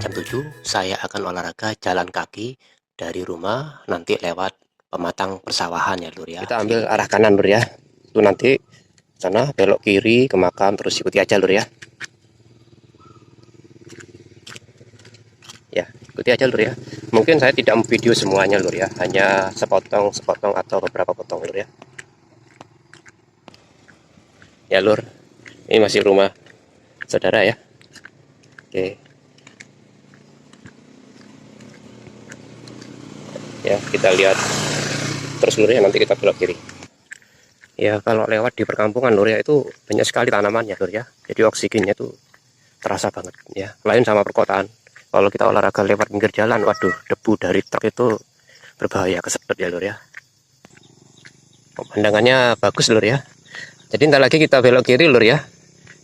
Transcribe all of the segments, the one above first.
jam 7 saya akan olahraga jalan kaki dari rumah nanti lewat pematang persawahan ya Lur ya. Kita ambil arah kanan Lur ya. Itu nanti sana belok kiri ke makam, terus ikuti aja Lur ya. Ya, ikuti aja Lur ya. Mungkin saya tidak video semuanya Lur ya, hanya sepotong-sepotong atau beberapa potong Lur ya. Ya Lur, ini masih rumah saudara ya. Oke. Ya, kita lihat terus Lur ya, nanti kita belok kiri. Ya, kalau lewat di perkampungan Lur ya, itu banyak sekali tanamannya Lur ya. Jadi oksigennya itu terasa banget ya. Lain sama perkotaan. Kalau kita olahraga lewat pinggir jalan, waduh, debu dari truk itu berbahaya, kesedot ya Lur ya. Pemandangannya bagus Lur ya. Jadi ntar lagi kita belok kiri Lur ya.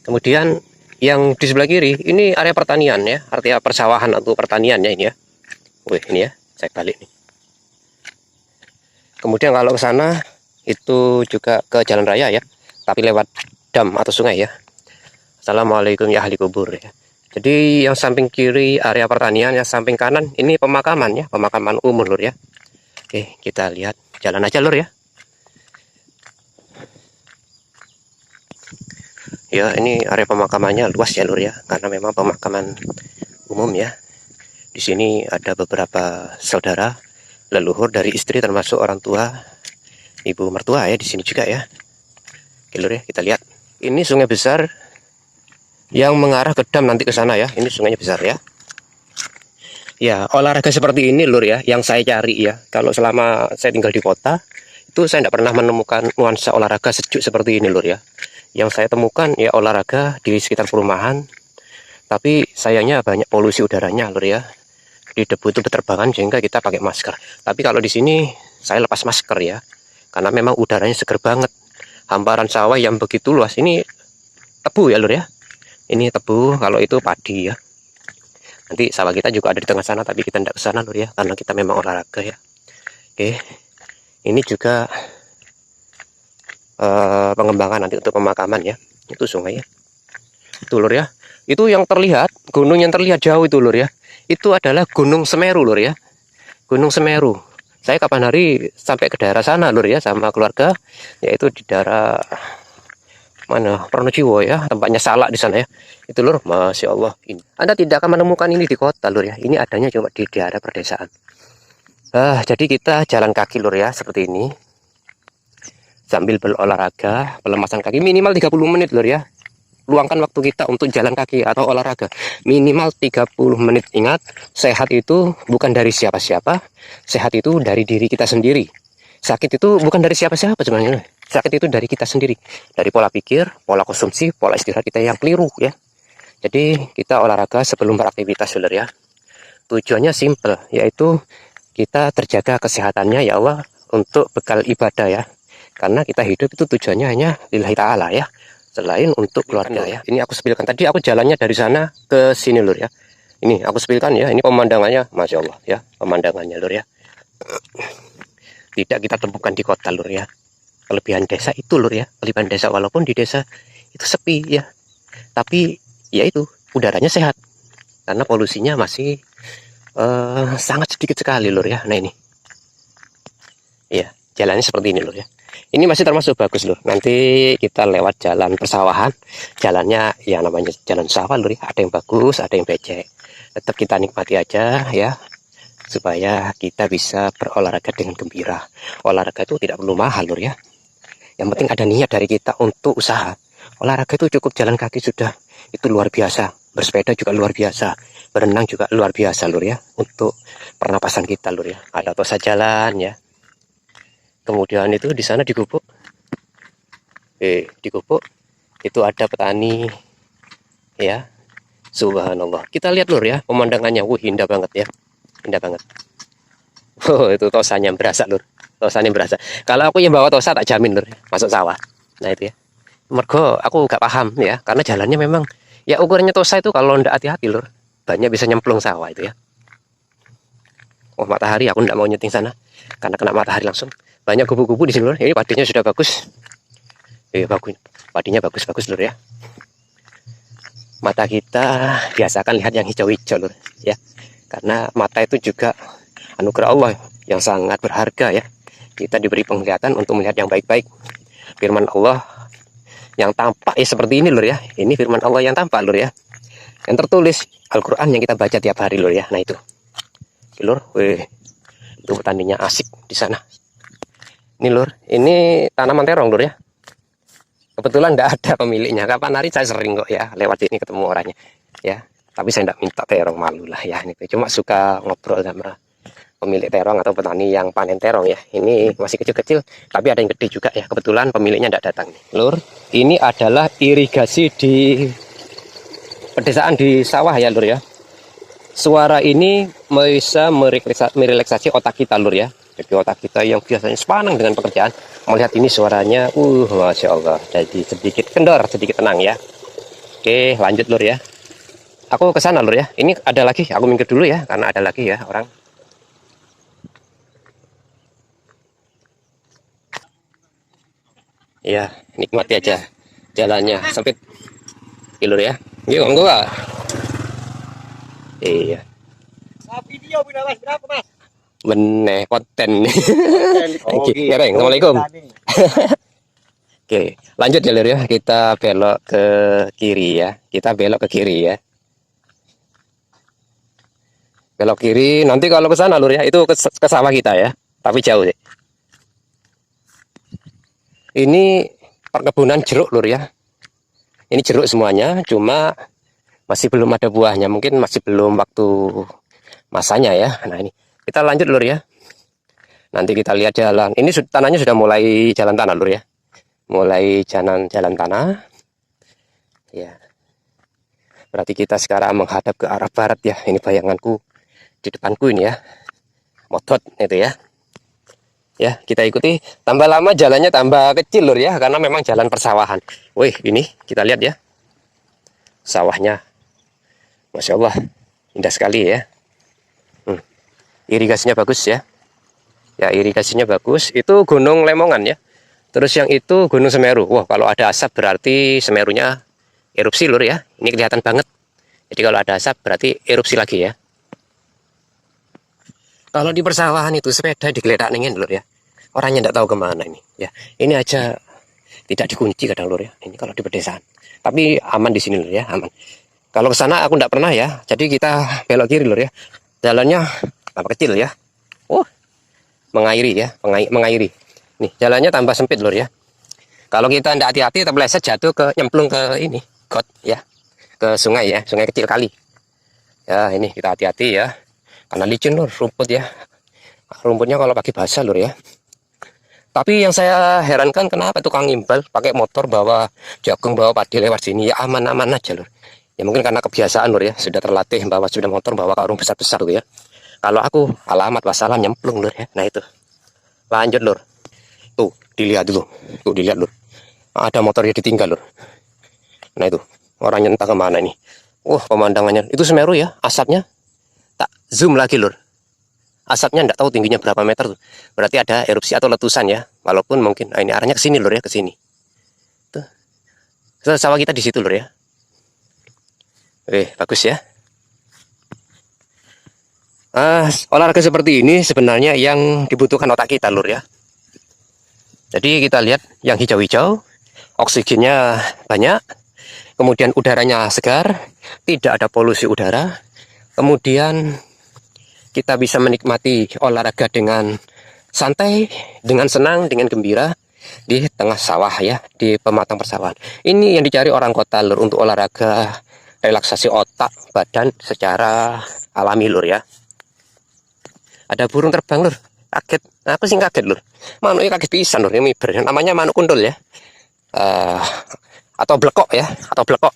Kemudian yang di sebelah kiri ini area pertanian ya, artinya persawahan atau pertanian ya ini ya. Wih, ini ya, saya balik nih. Kemudian kalau ke sana itu juga ke jalan raya ya, tapi lewat dam atau sungai ya. Assalamualaikum ya ahli kubur ya. Jadi yang samping kiri area pertanian, yang samping kanan ini pemakaman ya, pemakaman umum Lur ya. Oke, kita lihat jalan aja Lur ya. Ya, ini area pemakamannya luas ya Lur ya, karena memang pemakaman umum ya. Di sini ada beberapa saudara leluhur dari istri, termasuk orang tua, ibu mertua ya di sini juga ya. Oke Lur ya, kita lihat. Ini sungai besar yang mengarah ke dam nanti ke sana ya. Ini sungainya besar ya. Ya, olahraga seperti ini Lur ya, yang saya cari ya. Kalau selama saya tinggal di kota, itu saya tidak pernah menemukan nuansa olahraga sejuk seperti ini Lur ya. Yang saya temukan ya olahraga di sekitar perumahan, tapi sayangnya banyak polusi udaranya Lur ya. Di debu itu berterbangan sehingga kita pakai masker. Tapi kalau di sini saya lepas masker ya, karena memang udaranya seger banget. Hamparan sawah yang begitu luas, ini tebu ya Lur ya. Ini tebu, kalau itu padi ya. Nanti sawah kita juga ada di tengah sana, tapi kita tidak ke sana Lur ya, karena kita memang olahraga ya. Oke, ini juga pengembangan nanti untuk pemakaman ya. Itu sungai ya. Itu Lur ya. Itu yang terlihat, gunung yang terlihat jauh itu Lur ya. Itu adalah Gunung Semeru Lur ya. Gunung Semeru. Saya kapan hari sampai ke daerah sana Lur ya sama keluarga, yaitu di daerah mana Pronojiwo ya, tempatnya Salak di sana ya. Itu Lur, Masya Allah. Anda tidak akan menemukan ini di kota Lur ya. Ini adanya cuma di daerah perdesaan. Jadi kita jalan kaki Lur ya, seperti ini. Sambil berolahraga, pelemasan kaki minimal 30 menit Lur ya. Luangkan waktu kita untuk jalan kaki atau olahraga minimal 30 menit. Ingat, sehat itu bukan dari siapa-siapa, sehat itu dari diri kita sendiri. Sakit itu bukan dari siapa-siapa sebenarnya, sakit itu dari kita sendiri, dari pola pikir, pola konsumsi, pola istirahat kita yang keliru ya. Jadi kita olahraga sebelum beraktivitas Lur ya. Tujuannya simple, yaitu kita terjaga kesehatannya ya Allah, untuk bekal ibadah ya. Karena kita hidup itu tujuannya hanya lillahi ta'ala ya, selain untuk keluarga ya. Ini aku sepilkan, tadi aku jalannya dari sana ke sini Lur ya. Ini aku sepilkan ya, ini pemandangannya Masya Allah ya, pemandangannya Lur ya. Tidak kita temukan di kota Lur ya. Kelebihan desa itu Lur ya, kelebihan desa, walaupun di desa itu sepi ya, tapi ya itu udaranya sehat, karena polusinya masih sangat sedikit sekali Lur ya. Nah ini ya, jalannya seperti ini Lur ya. Ini masih termasuk bagus Lur. Nanti kita lewat jalan persawahan. Jalannya ya namanya jalan sawah Lur ya. Ada yang bagus, ada yang becek. Tetap kita nikmati aja ya, supaya kita bisa berolahraga dengan gembira. Olahraga itu tidak perlu mahal Lur ya. Yang penting ada niat dari kita untuk usaha. Olahraga itu cukup jalan kaki sudah, itu luar biasa. Bersepeda juga luar biasa. Berenang juga luar biasa Lur ya. Untuk pernapasan kita Lur ya. Ada tosa jalan ya. Kemudian itu di sana di gubuk, di gubuk itu ada petani ya. Subhanallah. Kita lihat Lur ya, pemandangannya, indah banget ya, indah banget. Oh, itu tosanya berasa Lur, tosanya berasa. Kalau aku yang bawa tosa tak jamin Lur, masuk sawah. Nah itu ya. Mergo aku gak paham ya, karena jalannya memang ya ukurannya tosa itu kalau ndak hati-hati Lur, banyak bisa nyemplung sawah itu ya. Oh matahari, aku ndak mau nyeting sana, karena kena matahari langsung. Banyak kubu-kubu di sini Lur. Ini padinya sudah bagus. Bagus. Padinya bagus-bagus Lur ya. mata kita biasakan lihat yang hijau-hijau lur ya, karena mata itu juga anugerah Allah yang sangat berharga ya. Kita diberi penglihatan untuk melihat yang baik-baik. Firman Allah yang tampak seperti ini lur ya, ini firman Allah yang tampak lur ya, yang tertulis Al-Quran yang kita baca tiap hari lur ya. Nah itu lur, itu petaninya asik di sana. Ini lur, ini tanaman terong lur ya. Kebetulan tidak ada pemiliknya. Kapan hari saya sering kok ya lewat sini ketemu orangnya ya. Tapi saya tidak minta terong, malu lah ya. Ini cuma suka ngobrol sama pemilik terong atau petani yang panen terong ya. Ini masih kecil-kecil, tapi ada yang gede juga ya. Kebetulan pemiliknya tidak datang nih. Lur, ini adalah irigasi di pedesaan di sawah ya lur ya. Suara ini bisa merelaksasi otak kita lur ya. Jadi otak kita yang biasanya sepanang dengan pekerjaan, melihat ini suaranya, Masya Allah, jadi sedikit kendor, sedikit tenang ya. Oke, lanjut lur ya. Aku ke sana lur ya. Ini ada lagi, aku minggir dulu ya, karena ada lagi ya orang. Ya, nikmati aja jalannya, sempit. Lur ya. Iya, ngomong gua. Iya. Video mas berapa mas? Meneh konten nih. Oke, Assalamualaikum. Oke, lanjut ya lur ya. Kita belok ke kiri ya. Kita belok ke kiri ya. Belok kiri. Nanti kalau ke sana lur ya, itu ke sawah kita ya. Tapi jauh sih. Ini perkebunan jeruk lur ya. Ini jeruk semuanya, cuma masih belum ada buahnya. Mungkin masih belum waktu masanya ya. Nah ini kita lanjut lur ya. Nanti kita lihat jalan. Ini tanahnya sudah mulai jalan tanah lur ya. Mulai jalan tanah. Ya. Berarti kita sekarang menghadap ke arah barat ya. Ini bayanganku di depanku ini ya. Motot itu ya. Ya, kita ikuti. Tambah lama jalannya tambah kecil lur ya, karena memang jalan persawahan. Wih, ini kita lihat ya. Sawahnya. Masya Allah. Indah sekali ya. Irigasinya bagus ya. Ya, irigasinya bagus. Itu Gunung Lemongan ya. Terus yang itu Gunung Semeru. Wah, kalau ada asap berarti Semerunya erupsi lur ya. Ini kelihatan banget. Jadi kalau ada asap berarti erupsi lagi ya. Kalau di persawahan itu sepeda digeledakin lur ya. Orangnya tidak tahu kemana ini ya. Ini aja tidak dikunci kadang lur ya. Ini kalau di pedesaan. Tapi aman di sini lur ya, aman. Kalau ke sana aku tidak pernah ya. Jadi kita belok kiri lur ya. Jalannya tambah kecil ya. Mengairi ya, mengairi. Nih, jalannya tambah sempit lur ya. Kalau kita tidak hati-hati terpeleset jatuh ke nyemplung ke ini, got ya. Ke sungai ya, sungai kecil kali. Ya, ini kita hati-hati ya. Karena licin lur, rumput ya. Rumputnya kalau pagi basah lur ya. Tapi yang saya herankan kenapa tukang imbal pakai motor bawa jagung, bawa padi lewat sini ya, aman-aman aja lur. Ya mungkin karena kebiasaan lur ya, sudah terlatih bawa sudah motor bawa karung besar-besar tuh ya. Kalau aku alamat wassalam nyemplung lur ya. Nah itu. Lanjut lur. Tuh, dilihat dulu. Tuh dilihat lur. Ada motornya ditinggal lur. Nah itu. Orangnya entah kemana ini. Pemandangannya. Itu Semeru ya, asapnya. Tak zoom lagi lur. Asapnya enggak tahu tingginya berapa meter tuh. Berarti ada erupsi atau letusan ya. Walaupun mungkin ini arahnya ke sini lur ya, ke sini. Tuh. Sawah kita di situ lur ya. Oke, bagus ya. Olahraga seperti ini sebenarnya yang dibutuhkan otak kita lur ya. Jadi kita lihat yang hijau-hijau, oksigennya banyak, kemudian udaranya segar, tidak ada polusi udara, kemudian kita bisa menikmati olahraga dengan santai, dengan senang, dengan gembira di tengah sawah ya, di pematang persawahan. Ini yang dicari orang kota lur untuk olahraga relaksasi otak, badan secara alami lur ya. Ada burung terbang lur, kaget. Aku sih kaget lur. Manuknya kaget pisan lur, ini miber. Namanya manuk kundul ya. Atau blekok ya, atau blekok.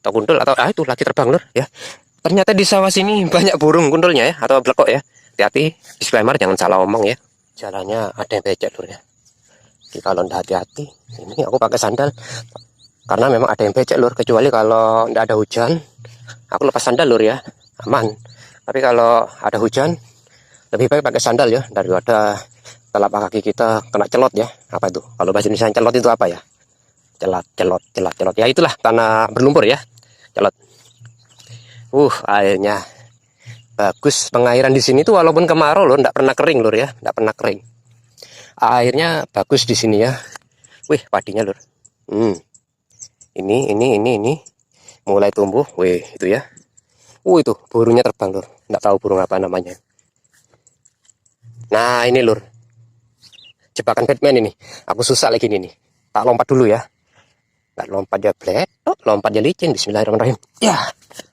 Atau kundul atau itu lagi terbang lur ya. Ternyata di sawah sini banyak burung kundulnya ya, atau blekok ya. Hati-hati, disclaimer jangan salah omong ya. Jalannya ada yang becek lur ya. Jadi kalau tidak hati-hati, ini aku pakai sandal. Karena memang ada yang becek lur, kecuali kalau tidak ada hujan, aku lepas sandal lur ya, aman. Tapi kalau ada hujan, lebih baik pakai sandal ya, daripada telapak kaki kita kena celot ya. Apa itu? Kalau bahasa Indonesia celot itu apa ya? Celot. Ya itulah tanah berlumpur ya. Celot. Airnya bagus. Pengairan di sini tuh walaupun kemarau lur, nggak pernah kering lur ya, nggak pernah kering. Airnya bagus di sini ya. Wih, padinya lur. Ini mulai tumbuh. Wih, itu ya. Itu burungnya terbang lur. Nggak tahu burung apa namanya. Nah, ini lur. Jebakan Batman ini. Aku susah lagi ini nih. Tak lompat dulu ya. Tak lompat ya bletok, lompat ya licin. Bismillahirrahmanirrahim. Ya,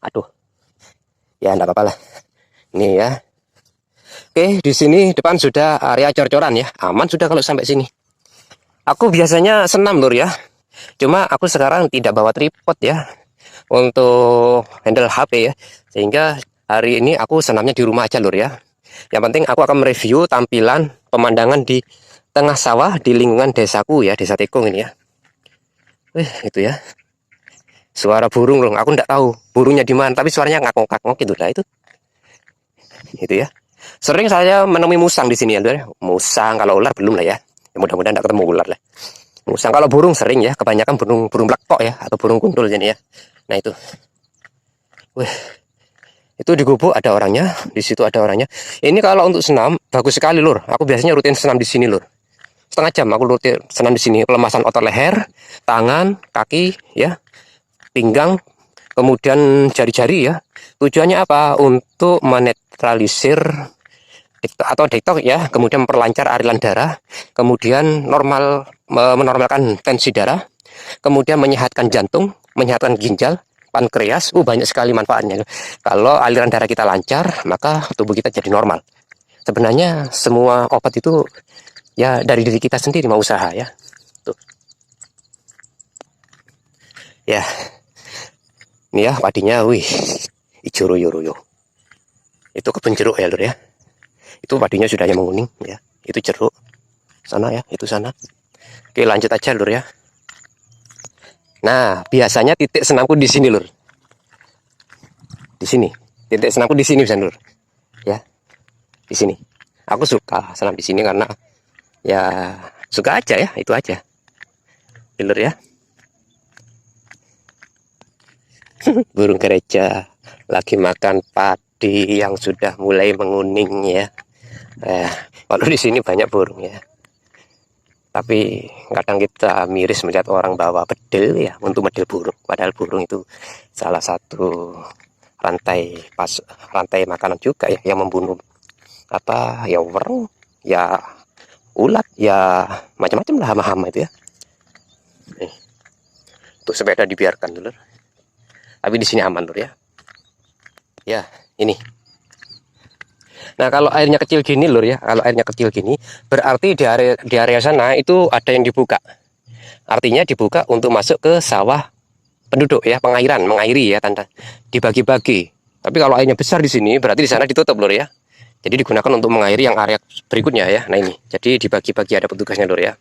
aduh. Ya, enggak apa-apa lah. Ini ya. Oke, di sini depan sudah area cor-coran ya. Aman sudah kalau sampai sini. Aku biasanya senam lur ya. Cuma aku sekarang tidak bawa tripod ya. Untuk handle HP ya. Sehingga hari ini aku senamnya di rumah aja lur ya. Yang penting aku akan mereview tampilan pemandangan di tengah sawah di lingkungan desaku ya. Desa Tekung ini ya. Itu ya. Suara burung loh, aku nggak tahu burungnya di mana, tapi suaranya ngakong-ngakong gitu lah itu. Itu ya. Sering saya menemui musang di sini ya, lur. Musang, kalau ular belum lah ya. Mudah-mudahan nggak ketemu ular lah. Musang, kalau burung sering ya, kebanyakan burung blekok ya, atau burung kuntul jadi ya. Nah itu. Itu di gubuk ada orangnya, di situ ada orangnya. Ini kalau untuk senam bagus sekali lur. Aku biasanya rutin senam di sini lur. Setengah jam aku rutin senam di sini, pelemasan otot leher, tangan, kaki ya, pinggang, kemudian jari-jari ya. Tujuannya apa? Untuk menetralisir atau detox ya, kemudian memperlancar aliran darah, kemudian menormalkan tensi darah, kemudian menyehatkan jantung, menyehatkan ginjal, pankreas. Banyak sekali manfaatnya. Kalau aliran darah kita lancar, maka tubuh kita jadi normal. Sebenarnya semua obat itu ya dari diri kita sendiri, mau usaha ya. Tuh. Ya. Ini ya padinya, hijau royo. Itu kebun jeruk ya lur ya. Itu padinya sudah yang menguning ya. Itu jeruk. Sana ya, itu sana. Oke, lanjut aja lur ya. Nah, biasanya titik senamku di sini lur. Di sini. Titik senamku di sini bisa lur. Ya. Di sini. Aku suka senam di sini karena ya suka aja ya, itu aja. Lur ya. Burung gereja lagi makan padi yang sudah mulai menguning ya. Kalau di sini banyak burung ya. Tapi kadang kita miris melihat orang bawa bedil ya untuk medil burung. Padahal burung itu salah satu rantai makanan juga ya, yang membunuh apa ya, wereng ya, ulat ya, macam-macam lah hama-hama itu ya. Untuk sepeda dibiarkan dulu. Tapi di sini aman lur ya. Ya, ini. Nah, kalau airnya kecil gini lur ya, kalau airnya kecil gini, berarti di area sana itu ada yang dibuka. Artinya dibuka untuk masuk ke sawah penduduk ya, pengairan, mengairi ya, tanda dibagi-bagi. Tapi kalau airnya besar di sini, berarti di sana ditutup lur ya. Jadi digunakan untuk mengairi yang area berikutnya ya. Nah ini, jadi dibagi-bagi, ada petugasnya lur ya.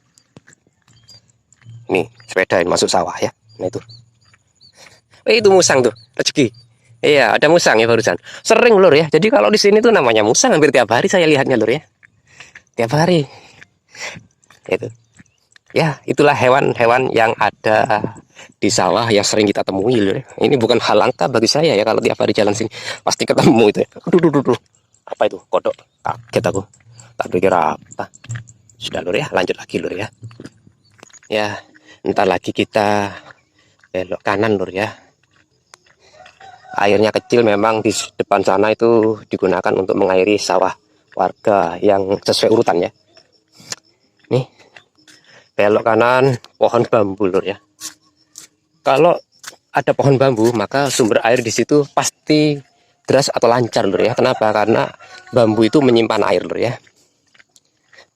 Ini sepeda ini masuk sawah ya. Nah itu. Itu musang tuh, rezeki. Iya, ada musang ya barusan. Sering lur ya. Jadi kalau di sini tuh namanya musang hampir tiap hari saya lihatnya lur ya. Tiap hari. Itu. Ya, itulah hewan-hewan yang ada di sawah yang sering kita temui lur ya. Ini bukan hal langka bagi saya ya, kalau tiap hari jalan sini pasti ketemu itu ya. Aduh. Apa itu? Kodok. Kaget aku. Tak pikir apa. Sudah lur ya, lanjut lagi lur ya. Ya, entar lagi kita belok kanan lur ya. Airnya kecil memang, di depan sana itu digunakan untuk mengairi sawah warga yang sesuai urutan ya. Nih, belok kanan, pohon bambu lur ya. Kalau ada pohon bambu, maka sumber air di situ pasti deras atau lancar lur ya. Kenapa? Karena bambu itu menyimpan air lur ya.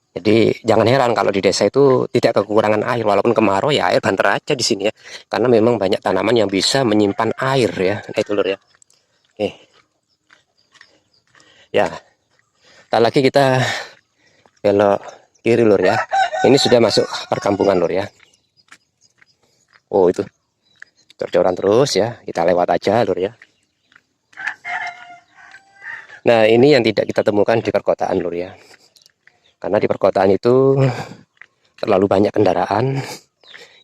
Jadi jangan heran kalau di desa itu tidak kekurangan air, walaupun kemarau ya air banter aja di sini ya. Karena memang banyak tanaman yang bisa menyimpan air ya. Nah, itu lur ya. Oke. Ya. Ntar lagi kita belok kiri lur ya. Ini sudah masuk perkampungan lur ya. Itu. Cor-coran terus ya. Kita lewat aja lur ya. Nah, ini yang tidak kita temukan di perkotaan lur ya. Karena di perkotaan itu terlalu banyak kendaraan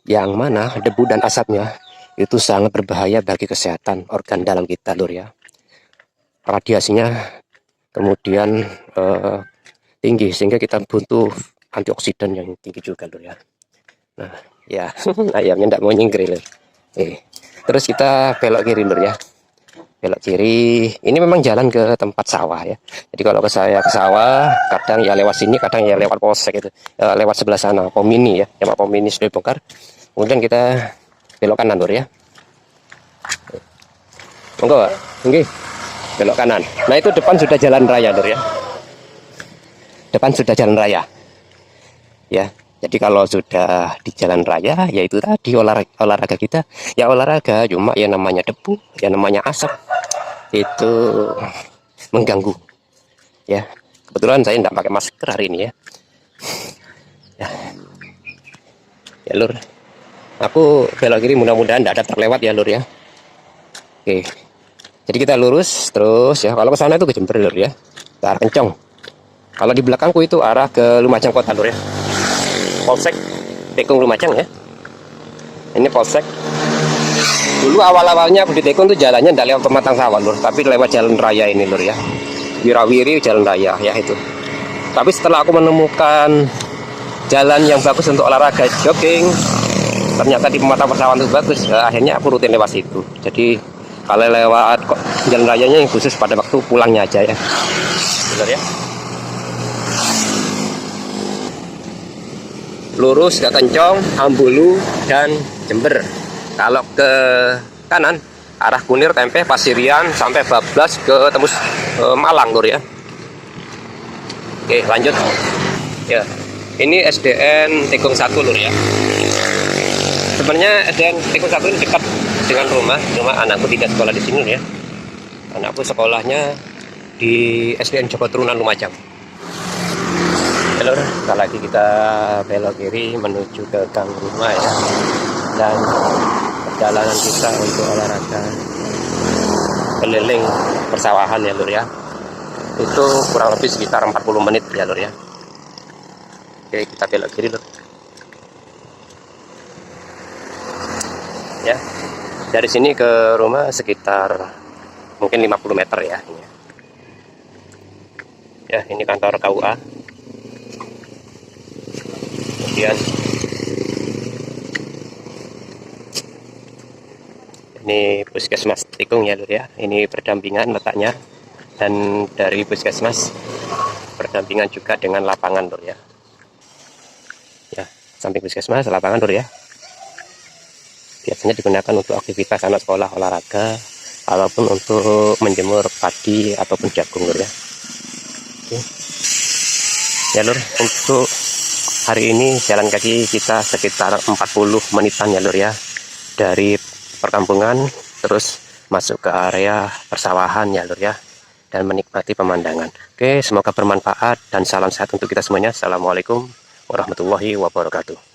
yang mana debu dan asapnya itu sangat berbahaya bagi kesehatan organ dalam kita lur ya. Radiasinya kemudian tinggi sehingga kita butuh antioksidan yang tinggi juga lur ya. Nah ya ayamnya tidak mau nyingkir lur. Terus kita belok kiri lur ya. Belok kiri, ini memang jalan ke tempat sawah ya. Jadi kalau saya ke sawah, kadang ya lewat sini, kadang ya lewat polsek itu, lewat sebelah sana, pom mini ya, yang pom mini sudah dibongkar. Kemudian kita belok kanan lur ya. Monggo, Pak. Nggih. Belok kanan. Nah itu depan sudah jalan raya lur ya. Depan sudah jalan raya. Ya. Jadi kalau sudah di jalan raya, yaitu tadi olahraga kita, ya olahraga, cuma ya namanya debu, ya namanya asap, itu mengganggu. Ya, kebetulan saya tidak pakai masker hari ini ya. Ya lur, aku belok kiri mudah-mudahan tidak ada terlewat ya lur ya. Oke, jadi kita lurus terus ya. Kalau ke sana itu ke Jember lur ya, ke arah Kencong. Kalau di belakangku itu arah ke Lumajang Kota lur ya. Polsek Tekung Lumajang ya. Ini polsek. Dulu awal-awalnya di Tekung tuh jalannya tidak lewat pematang sawah lur, tapi lewat jalan raya ini lur ya. Wirawiri jalan raya ya itu. Tapi setelah aku menemukan jalan yang bagus untuk olahraga jogging, ternyata di pematang persawahan itu bagus. Akhirnya aku rutin lewat situ. Jadi kalau lewat jalan rayanya yang khusus pada waktu pulangnya aja ya. Benar ya. Lurus ke Kencong, Ambulu, dan Jember. Kalau ke kanan arah Kunir, Tempe, Pasirian sampai Bablas ke tembus Malang lur ya. Oke lanjut ya. Ini SDN Tekung 1 lur ya. Sebenarnya SDN Tekung 1 ini dekat dengan rumah, cuma anakku tidak sekolah di sini lur ya. Anakku sekolahnya di SDN Joko Turunan Lumajang. Lur, sekali lagi kita belok kiri menuju ke gang rumah ya. Dan perjalanan kita untuk olahraga keliling persawahan ya lur ya. Itu kurang lebih sekitar 40 menit ya lur ya. Oke, kita belok kiri lur. Ya. Dari sini ke rumah sekitar mungkin 50 meter ya. Ya, ini kantor KUA. Kemudian ini puskesmas Tikung ya lur ya. Ini berdampingan letaknya, dan dari puskesmas berdampingan juga dengan lapangan lur ya. Ya, samping puskesmas lapangan lur ya. Biasanya digunakan untuk aktivitas anak sekolah olahraga, ataupun untuk menjemur padi ataupun jagung lur ya. Oke. Ya lur, untuk hari ini jalan kaki kita sekitar 40 menitan ya lur ya. Dari perkampungan terus masuk ke area persawahan ya lur ya, dan menikmati pemandangan. Oke, semoga bermanfaat dan salam sehat untuk kita semuanya. Assalamualaikum warahmatullahi wabarakatuh.